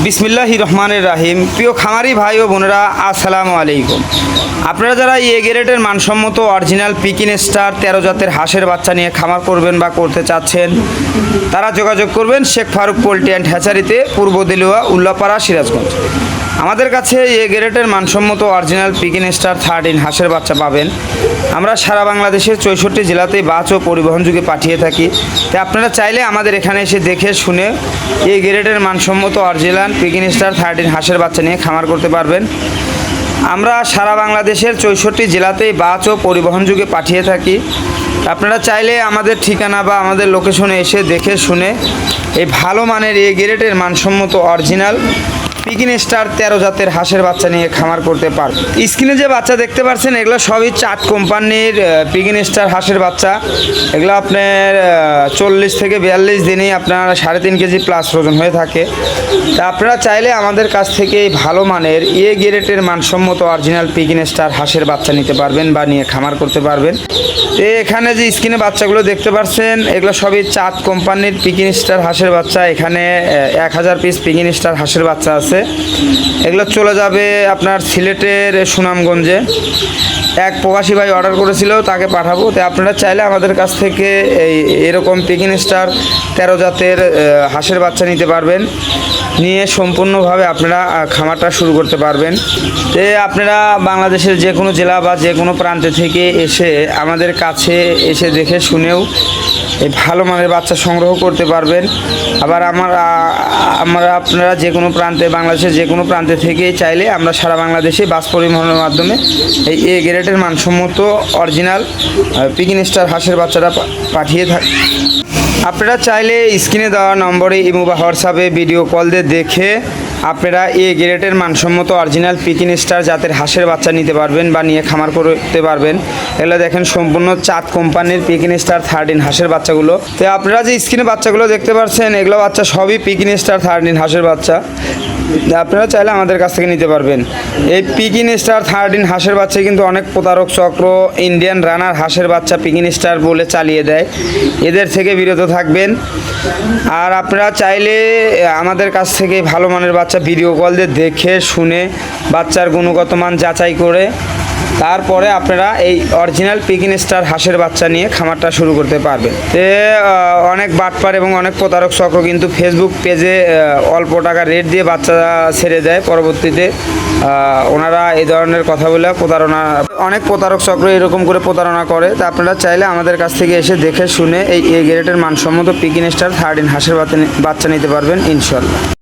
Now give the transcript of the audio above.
বিসমিল্লাহির রহমানির রাহিম। প্রিয় খামারি ভাই ও বোনেরা, আসসালামু আলাইকুম। আপনারা যারা এ গ্রেডের মানসম্মত অরিজিনাল পিকিন স্টার 13 জাতের হাঁসের বাচ্চা নিয়ে খামার করবেন বা করতে চাচ্ছেন, তারা যোগাযোগ করবেন শেখ ফারুক পোল্ট্রি অ্যান্ড হ্যাচারিতে, পূর্ব দিলুয়া, উল্লাপাড়া, সিরাজগঞ্জ। আমাদের কাছে এ গ্রেডের মানসম্মত অরিজিনাল পিকিন স্টার 13 হাঁসের বাচ্চা পাবেন। আমরা সারা বাংলাদেশের 64 জেলাতেই বাস ও পরিবহন যুগে পাঠিয়ে থাকি। তাই আপনারা চাইলে আমাদের এখানে এসে দেখে শুনে এই গ্রেডের মানসম্মত অরিজিনাল পিকিন স্টার 13 হাঁসের বাচ্চা নিয়ে খামার করতে পারবেন। আমরা সারা বাংলাদেশের 64 জেলাতেই বাস ও পরিবহন যুগে পাঠিয়ে থাকি। আপনারা চাইলে আমাদের ঠিকানা বা আমাদের লোকেশনে এসে দেখে শুনে এই ভালো মানের এই গ্রেডের মানসম্মত অরিজিনাল পিকিন স্টার 13 জাতের হাঁসের বাচ্চা নিয়ে খামার করতে পারবেন। স্ক্রিনে যে বাচ্চা দেখতে পাচ্ছেন, এগুলো সবই চাট কোম্পানির পিকিন স্টার হাঁসের বাচ্চা। এগুলো আপনার 40 থেকে 42 দিনেই আপনার 3.5 কেজি প্লাস ওজন হয়ে থাকে। তা আপনারা চাইলে আমাদের কাছ থেকে এই ভালো মানের এ গ্রেডের মানসম্মত অরিজিনাল পিকিন স্টার হাঁসের বাচ্চা নিতে পারবেন বা নিয়ে খামার করতে পারবেন। এখানে যে স্ক্রিনে বাচ্চাগুলো দেখতে পাচ্ছেন, এগুলো সবই চাট কোম্পানির পিকিন স্টার হাঁসের বাচ্চা। এখানে 1000 পিস পিকিন স্টার হাঁসের বাচ্চা আছে। এগুলো চলে যাবে আপনার সিলেটের সুনামগঞ্জে। এক প্রবাসী ভাই অর্ডার করেছিল, তাকে পাঠাবো। তাই আপনারা চাইলে আমাদের কাছ থেকে এরকম পিকিন স্টার 13 জাতের হাঁসের বাচ্চা নিতে পারবেন, নিয়ে সম্পূর্ণভাবে আপনারা খামারটা শুরু করতে পারবেন। তো আপনারা বাংলাদেশের যে কোনো জেলা বা যে কোনো প্রান্তে থেকে এসে আমাদের কাছে এসে দেখে শুনেও এই ভালো মানের বাচ্চা সংগ্রহ করতে পারবেন। আবার আপনারা যে কোনো প্রান্তে, বাংলাদেশের যে কোনো প্রান্তে থেকে চাইলে আমরা সারা বাংলাদেশে বাস পরিবহনের মাধ্যমে এই এ গ্রেডের মানসম্মত অরিজিনাল পিকিন স্টার হাঁসের বাচ্চাটা পাঠিয়ে থাকি। আপনারা চাইলে স্ক্রিনে দেওয়া নম্বরে ইমো বা হোয়াটসঅ্যাপে ভিডিও কল দিয়ে দেখে আপনারা এ গ্রেডের মানসম্মত অরিজিনাল পিকিন স্টার জাতের হাঁসের বাচ্চা নিতে পারবেন বা নিয়ে খামার করতে পারবেন। এগুলো দেখেন সম্পূর্ণ চাঁদ কোম্পানির পিকিন স্টার 13 হাঁসের বাচ্চাগুলো। তো আপনারা যে স্ক্রিনে বাচ্চাগুলো দেখতে পাচ্ছেন, এগুলো বাচ্চা সবই পিকিন স্টার 13 হাঁসের বাচ্চা। আপনারা চাইলে আমাদের কাছ থেকে নিতে পারবেন। এই পিকিন স্টার 13 হাঁসের বাচ্চা কিন্তু অনেক প্রতারক চক্র ইন্ডিয়ান রানার হাঁসের বাচ্চা পিকিন স্টার বলে চালিয়ে দেয়, এদের থেকে বিরত থাকবেন। আর আপনারা চাইলে আমাদের কাছ থেকে ভালো মানের বাচ্চা ভিডিও কল দিয়ে দেখে শুনে বাচ্চার গুণগত মান যাচাই করে তারপরে আপনারা এই অরিজিনাল পিকিন স্টার হাঁসের বাচ্চা নিয়ে খামারটা শুরু করতে পারবেন। অনেক বাটপার এবং অনেক প্রতারক চক্র কিন্তু ফেসবুক পেজে অল্প টাকা রেট দিয়ে বাচ্চা ছেড়ে দেয়, পরবর্তীতে ওনারা এই ধরনের কথা বলে অনেক প্রতারক চক্র এরকম করে প্রতারণা করে। তা আপনারা চাইলে আমাদের কাছ থেকে এসে দেখে শুনে এই এ গ্রেডের মানসম্মত পিকিন স্টার 13 হাঁসের বাচ্চা নিতে পারবেন ইনশাল্লাহ।